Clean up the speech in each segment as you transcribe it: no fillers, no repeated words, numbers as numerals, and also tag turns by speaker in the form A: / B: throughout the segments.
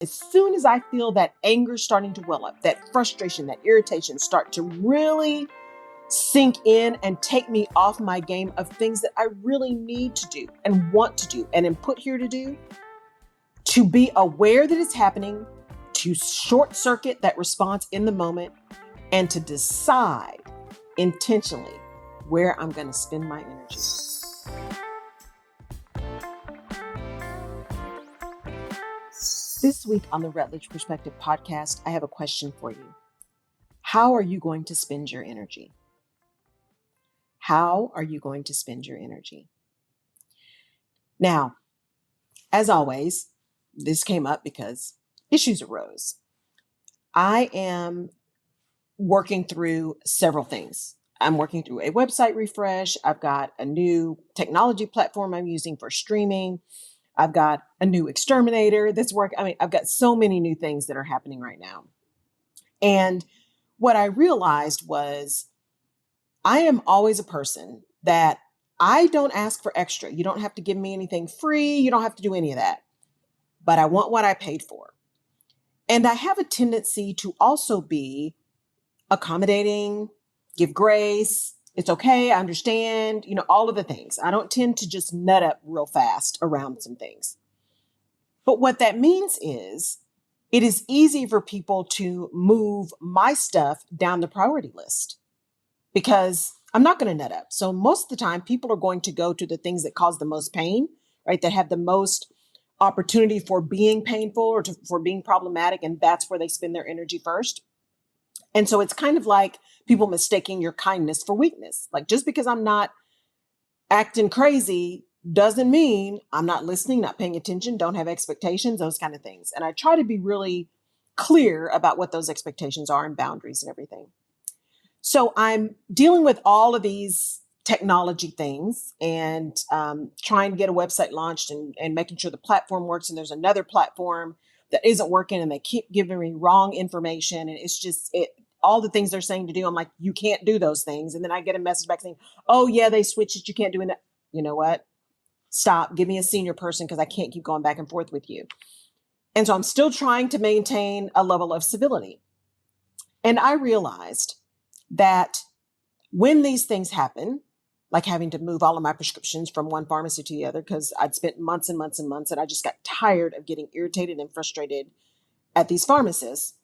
A: As soon as I feel that anger starting to well up, that frustration, that irritation start to really sink in and take me off my game of things that I really need to do and want to do and am put here to do, to be aware that it's happening, to short circuit that response in the moment, and to decide intentionally where I'm going to spend my energy. This week on the Rutledge Perspective podcast, I have a question for you. How are you going to spend your energy? How are you going to spend your energy? Now, as always, this came up because issues arose. I am working through several things. I'm working through a website refresh. I've got a new technology platform I'm using for streaming. I've got a new exterminator that's working. I've got so many new things that are happening right now. And what I realized was I am always a person that I don't ask for extra. You don't have to give me anything free. You don't have to do any of that. But I want what I paid for. And I have a tendency to also be accommodating, give grace. It's okay. I understand, all of the things. I don't tend to just nut up real fast around some things. But what that means is it is easy for people to move my stuff down the priority list because I'm not going to nut up. So most of the time, people are going to go to the things that cause the most pain, right? That have the most opportunity for being painful or for being problematic. And that's where they spend their energy first. And so it's kind of like people mistaking your kindness for weakness. Like just because I'm not acting crazy doesn't mean I'm not listening, not paying attention, don't have expectations, those kind of things. And I try to be really clear about what those expectations are and boundaries and everything. So I'm dealing with all of these technology things and trying to get a website launched and making sure the platform works. And there's another platform that isn't working and they keep giving me wrong information. And it's just all the things they're saying to do. I'm like, you can't do those things. And then I get a message back saying, oh yeah, they switched it. You can't do that. You know what? Stop. Give me a senior person because I can't keep going back and forth with you. And so I'm still trying to maintain a level of civility. And I realized that when these things happen, like having to move all of my prescriptions from one pharmacy to the other, because I'd spent months and months and months, and I just got tired of getting irritated and frustrated at these pharmacists,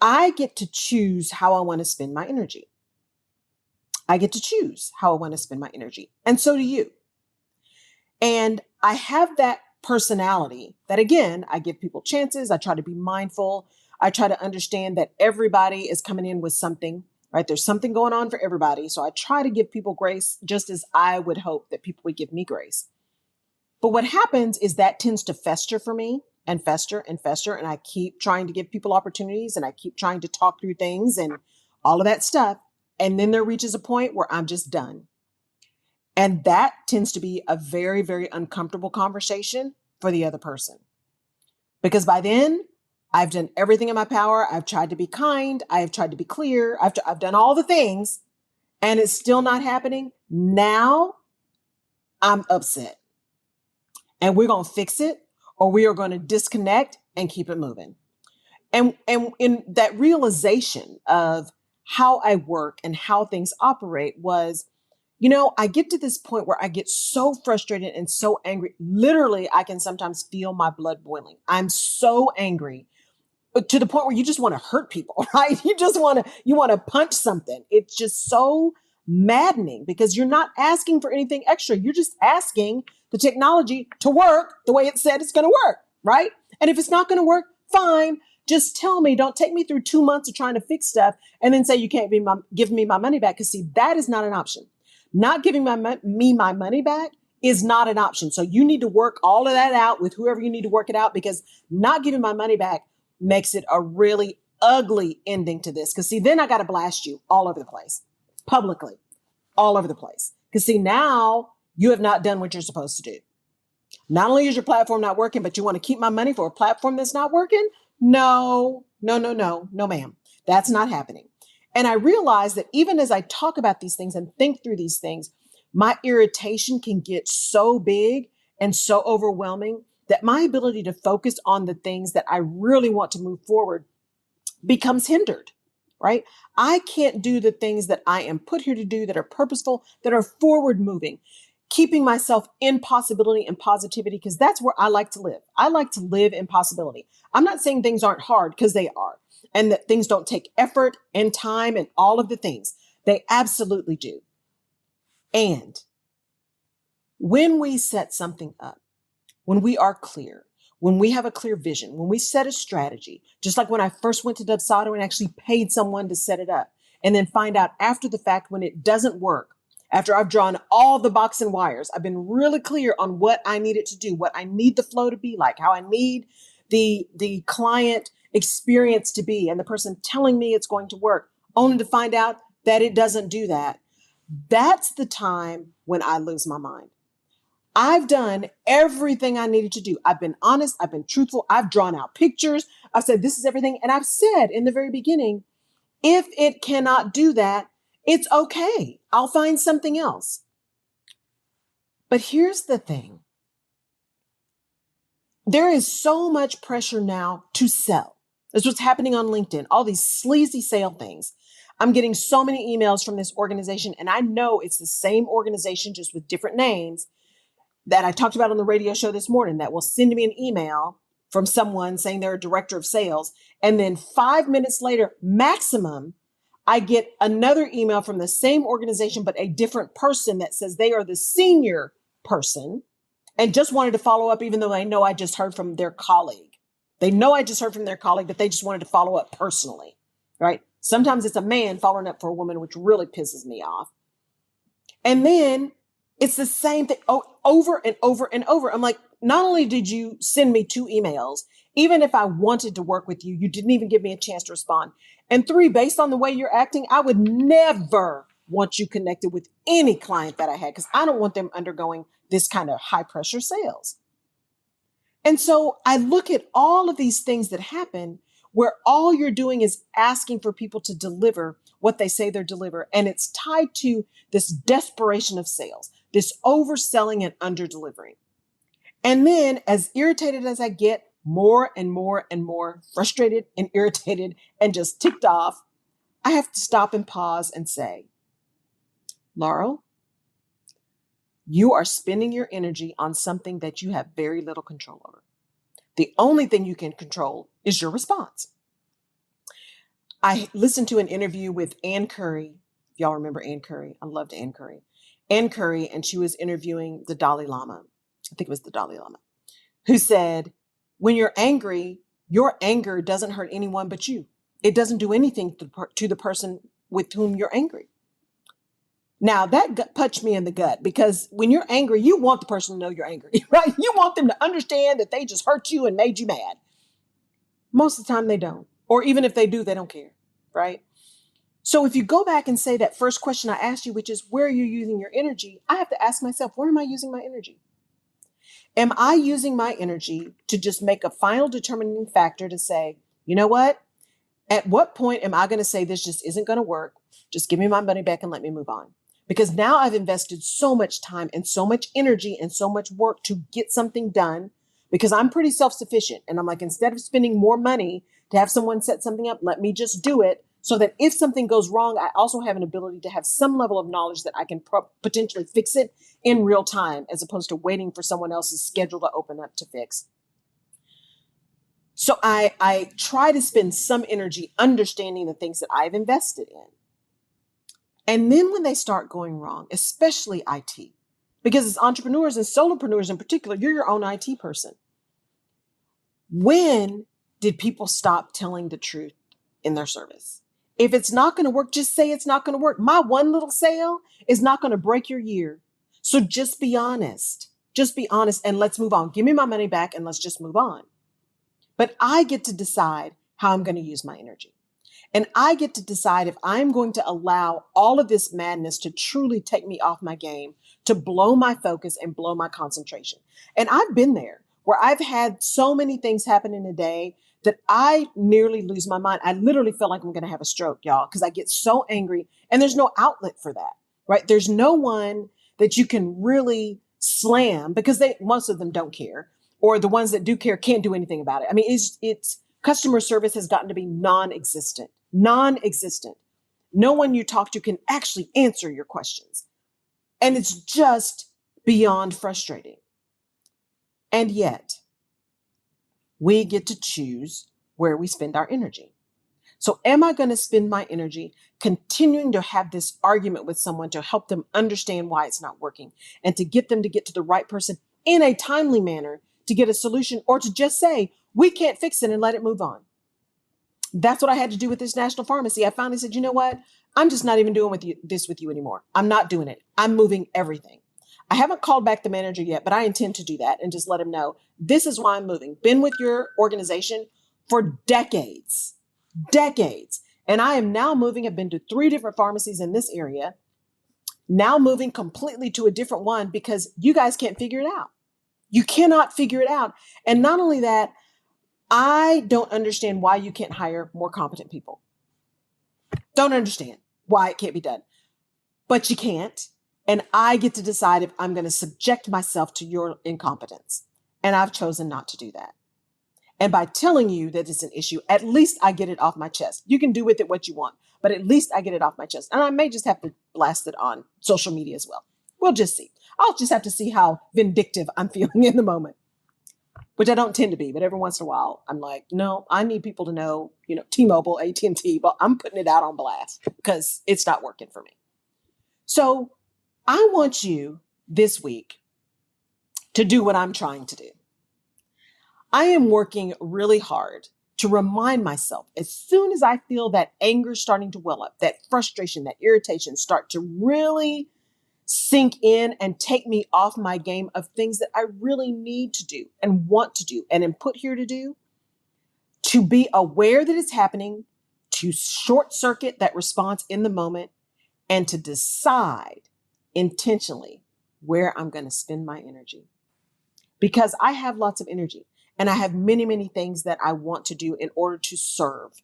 A: I get to choose how I want to spend my energy. I get to choose how I want to spend my energy. And so do you. And I have that personality that, again, I give people chances. I try to be mindful. I try to understand that everybody is coming in with something, right? There's something going on for everybody. So I try to give people grace just as I would hope that people would give me grace. But what happens is that tends to fester for me and fester and fester. And I keep trying to give people opportunities and I keep trying to talk through things and all of that stuff. And then there reaches a point where I'm just done. And that tends to be a very, very uncomfortable conversation for the other person. Because by then, I've done everything in my power. I've tried to be kind. I've tried to be clear. I've done all the things and it's still not happening. Now I'm upset and we're going to fix it or we are going to disconnect and keep it moving. And in that realization of how I work and how things operate was, I get to this point where I get so frustrated and so angry. Literally, I can sometimes feel my blood boiling. I'm so angry to the point where you just want to hurt people, right? You want to punch something. It's just so maddening because you're not asking for anything extra. You're just asking the technology to work the way it said it's going to work, right? And if it's not going to work, fine. Just tell me. Don't take me through 2 months of trying to fix stuff and then say you can't give me my money back. Because see, that is not an option. Not giving me my money back is not an option. So you need to work all of that out with whoever you need to work it out because not giving my money back makes it a really ugly ending to this. Because see, then I got to blast you all over the place, publicly, all over the place. Because see, now you have not done what you're supposed to do. Not only is your platform not working, but you want to keep my money for a platform that's not working? No, ma'am. That's not happening. And I realized that even as I talk about these things and think through these things, my irritation can get so big and so overwhelming that my ability to focus on the things that I really want to move forward becomes hindered, right? I can't do the things that I am put here to do that are purposeful, that are forward moving, keeping myself in possibility and positivity, because that's where I like to live. I like to live in possibility. I'm not saying things aren't hard, because they are, and that things don't take effort and time and all of the things. They absolutely do. And when we set something up, when we are clear, when we have a clear vision, when we set a strategy, just like when I first went to Dubsado and actually paid someone to set it up, and then find out after the fact when it doesn't work, after I've drawn all the box and wires, I've been really clear on what I need it to do, what I need the flow to be like, how I need the client experience to be, and the person telling me it's going to work, only to find out that it doesn't do that. That's the time when I lose my mind. I've done everything I needed to do. I've been honest. I've been truthful. I've drawn out pictures. I've said, this is everything. And I've said in the very beginning, if it cannot do that, it's okay. I'll find something else. But here's the thing. There is so much pressure now to sell. That's what's happening on LinkedIn, all these sleazy sale things. I'm getting so many emails from this organization, and I know it's the same organization, just with different names, that I talked about on the radio show this morning, that will send me an email from someone saying they're a director of sales. And then 5 minutes later, maximum, I get another email from the same organization, but a different person that says they are the senior person and just wanted to follow up, even though they know I just heard from their colleague. They know I just heard from their colleague, but they just wanted to follow up personally, right? Sometimes it's a man following up for a woman, which really pisses me off. And then it's the same thing over and over and over. I'm like, not only did you send me 2 emails, even if I wanted to work with you, you didn't even give me a chance to respond. And 3, based on the way you're acting, I would never want you connected with any client that I had, because I don't want them undergoing this kind of high pressure sales. And so I look at all of these things that happen where all you're doing is asking for people to deliver what they say they're deliver. And it's tied to this desperation of sales, this overselling and under-delivering. And then, as irritated as I get, more and more and more frustrated and irritated and just ticked off, I have to stop and pause and say, Laurel, you are spending your energy on something that you have very little control over. The only thing you can control is your response. I listened to an interview with Ann Curry. If y'all remember Ann Curry, I loved Ann Curry. Ann Curry, and she was interviewing the Dalai Lama. I think it was the Dalai Lama, who said, when you're angry, your anger doesn't hurt anyone but you. It doesn't do anything to the person with whom you're angry. Now, that punched me in the gut, because when you're angry, you want the person to know you're angry, right? You want them to understand that they just hurt you and made you mad. Most of the time they don't. Or even if they do, they don't care, right? So if you go back and say that first question I asked you, which is, where are you using your energy? I have to ask myself, where am I using my energy? Am I using my energy to just make a final determining factor to say, you know what? At what point am I going to say this just isn't going to work? Just give me my money back and let me move on. Because now I've invested so much time and so much energy and so much work to get something done, because I'm pretty self-sufficient. And I'm like, instead of spending more money to have someone set something up, let me just do it, so that if something goes wrong, I also have an ability to have some level of knowledge that I can potentially fix it in real time, as opposed to waiting for someone else's schedule to open up to fix. So I try to spend some energy understanding the things that I've invested in. And then when they start going wrong, especially IT, because as entrepreneurs and solopreneurs in particular, you're your own IT person. When did people stop telling the truth in their service? If it's not going to work, just say it's not going to work. My one little sale is not going to break your year. So just be honest. Just be honest and let's move on. Give me my money back and let's just move on. But I get to decide how I'm going to use my energy. And I get to decide if I'm going to allow all of this madness to truly take me off my game, to blow my focus and blow my concentration. And I've been there where I've had so many things happen in a day that I nearly lose my mind. I literally feel like I'm going to have a stroke, y'all, because I get so angry and there's no outlet for that, right? There's no one that you can really slam, because most of them don't care. or the ones that do care can't do anything about it. I mean, it's customer service has gotten to be non-existent. No one you talk to can actually answer your questions. And it's just beyond frustrating. And yet, we get to choose where we spend our energy. So am I going to spend my energy continuing to have this argument with someone to help them understand why it's not working and to get them to get to the right person in a timely manner to get a solution, or to just say, we can't fix it and let it move on? That's what I had to do with this national pharmacy. I finally said, you know what? I'm just not even doing this with you anymore. I'm not doing it. I'm moving everything. I haven't called back the manager yet, but I intend to do that and just let him know this is why I'm moving. Been with your organization for decades. And I am now moving. I've been to 3 different pharmacies in this area, now moving completely to a different one because you guys can't figure it out. You cannot figure it out. And not only that, I don't understand why you can't hire more competent people. Don't understand why it can't be done, but you can't. And I get to decide if I'm going to subject myself to your incompetence. And I've chosen not to do that. And by telling you that it's an issue, at least I get it off my chest. You can do with it what you want, but at least I get it off my chest. And I may just have to blast it on social media as well. We'll just see. I'll just have to see how vindictive I'm feeling in the moment, which I don't tend to be. But every once in a while, I'm like, no, I need people to know, T-Mobile, AT&T, but I'm putting it out on blast because it's not working for me. So I want you this week to do what I'm trying to do. I am working really hard to remind myself as soon as I feel that anger starting to well up, that frustration, that irritation start to really sink in and take me off my game of things that I really need to do and want to do and am put here to do, to be aware that it's happening, to short circuit that response in the moment, and to decide intentionally where I'm going to spend my energy. Because I have lots of energy. And I have many, many things that I want to do in order to serve,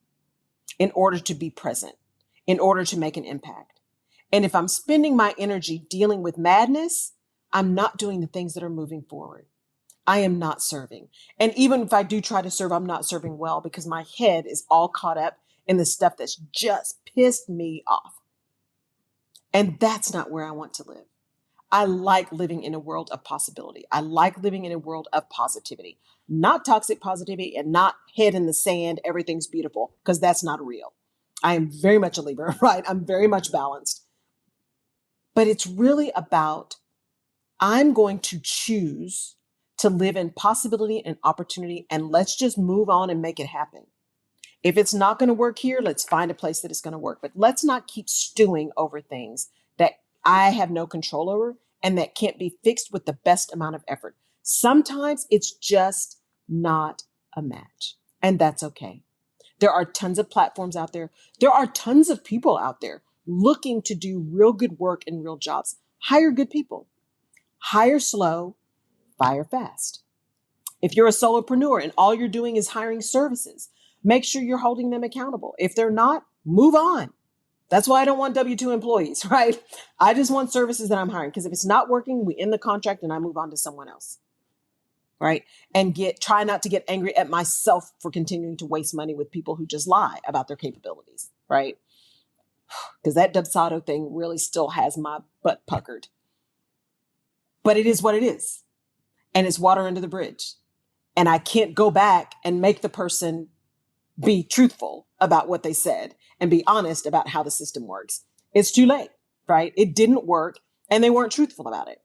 A: in order to be present, in order to make an impact. And if I'm spending my energy dealing with madness, I'm not doing the things that are moving forward. I am not serving. And even if I do try to serve, I'm not serving well because my head is all caught up in the stuff that's just pissed me off. And that's not where I want to live. I like living in a world of possibility. I like living in a world of positivity, not toxic positivity and not head in the sand. Everything's beautiful, because that's not real. I am very much a Libra, right? I'm very much balanced. But it's really about, I'm going to choose to live in possibility and opportunity, and let's just move on and make it happen. If it's not going to work here, let's find a place that it's going to work. But let's not keep stewing over things that I have no control over and that can't be fixed with the best amount of effort. Sometimes it's just not a match, and that's okay. There are tons of platforms out there. There are tons of people out there looking to do real good work and real jobs. Hire good people. Hire slow, fire fast. If you're a solopreneur and all you're doing is hiring services, make sure you're holding them accountable. If they're not, move on. That's why I don't want W-2 employees, right? I just want services that I'm hiring, because if it's not working, we end the contract and I move on to someone else, right? And try not to get angry at myself for continuing to waste money with people who just lie about their capabilities, right? Because that Dubsado thing really still has my butt puckered. But it is what it is. And it's water under the bridge. And I can't go back and make the person be truthful about what they said and be honest about how the system works. It's too late, right? It didn't work and they weren't truthful about it.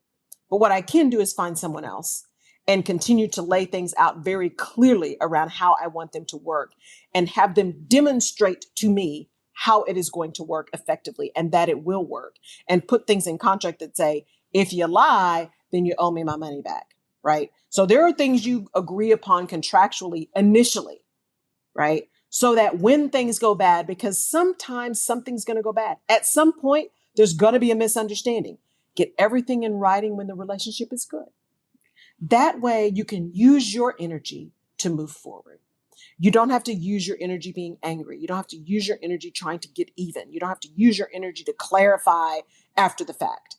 A: But what I can do is find someone else and continue to lay things out very clearly around how I want them to work and have them demonstrate to me how it is going to work effectively and that it will work, and put things in contract that say, if you lie, then you owe me my money back, right? So there are things you agree upon contractually initially, right? So that when things go bad, because sometimes something's going to go bad. At some point, there's going to be a misunderstanding. Get everything in writing when the relationship is good. That way you can use your energy to move forward. You don't have to use your energy being angry. You don't have to use your energy trying to get even. You don't have to use your energy to clarify after the fact.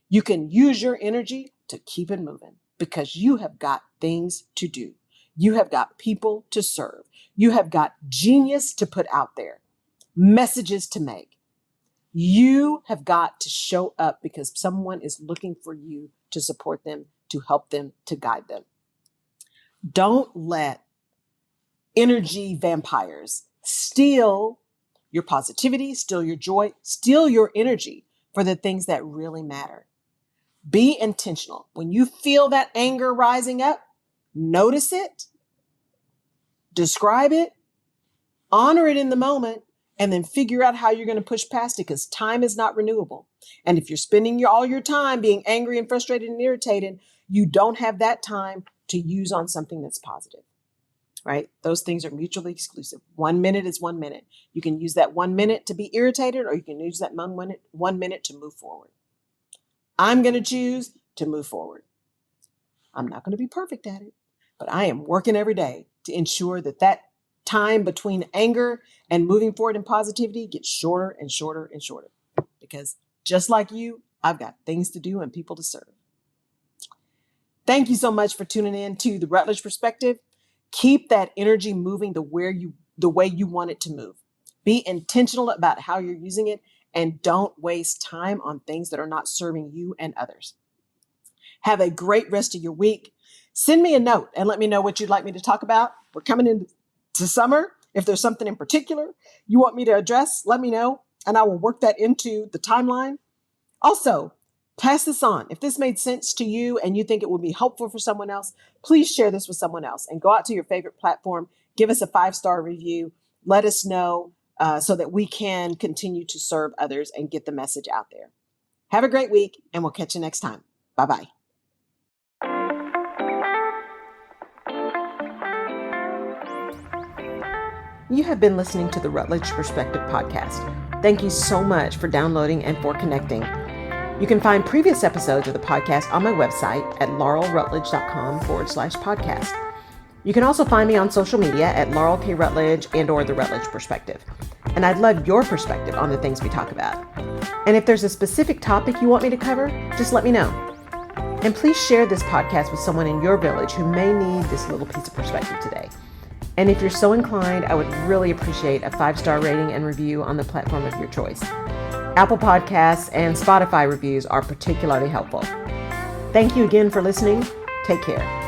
A: You can use your energy to keep it moving. because you have got things to do. You have got people to serve. You have got genius to put out there, messages to make. You have got to show up because someone is looking for you to support them, to help them, to guide them. Don't let energy vampires steal your positivity, steal your joy, steal your energy for the things that really matter. Be intentional. When you feel that anger rising up, notice it, describe it, honor it in the moment, and then figure out how you're going to push past it, because time is not renewable. And if you're spending all your time being angry and frustrated and irritated, you don't have that time to use on something that's positive, right? Those things are mutually exclusive. 1 minute is 1 minute. You can use that 1 minute to be irritated, or you can use that 1 minute to move forward. I'm going to choose to move forward. I'm not going to be perfect at it, but I am working every day to ensure that that time between anger and moving forward in positivity gets shorter and shorter and shorter. Because just like you, I've got things to do and people to serve. Thank you so much for tuning in to the Rutledge Perspective. Keep that energy moving the way you want it to move. Be intentional about how you're using it, and don't waste time on things that are not serving you and others. Have a great rest of your week. Send me a note and let me know what you'd like me to talk about. We're coming into summer. If there's something in particular you want me to address, let me know, and I will work that into the timeline. Also, pass this on. If this made sense to you and you think it would be helpful for someone else, please share this with someone else and go out to your favorite platform. Give us a 5-star review. Let us know so that we can continue to serve others and get the message out there. Have a great week, and we'll catch you next time. Bye-bye. You have been listening to the Rutledge Perspective podcast. Thank you so much for downloading and for connecting. You can find previous episodes of the podcast on my website at laurelrutledge.com/podcast. You can also find me on social media at Laurel K. Rutledge and/or The Rutledge Perspective. And I'd love your perspective on the things we talk about. And if there's a specific topic you want me to cover, just let me know. And please share this podcast with someone in your village who may need this little piece of perspective today. And if you're so inclined, I would really appreciate a 5-star rating and review on the platform of your choice. Apple Podcasts and Spotify reviews are particularly helpful. Thank you again for listening. Take care.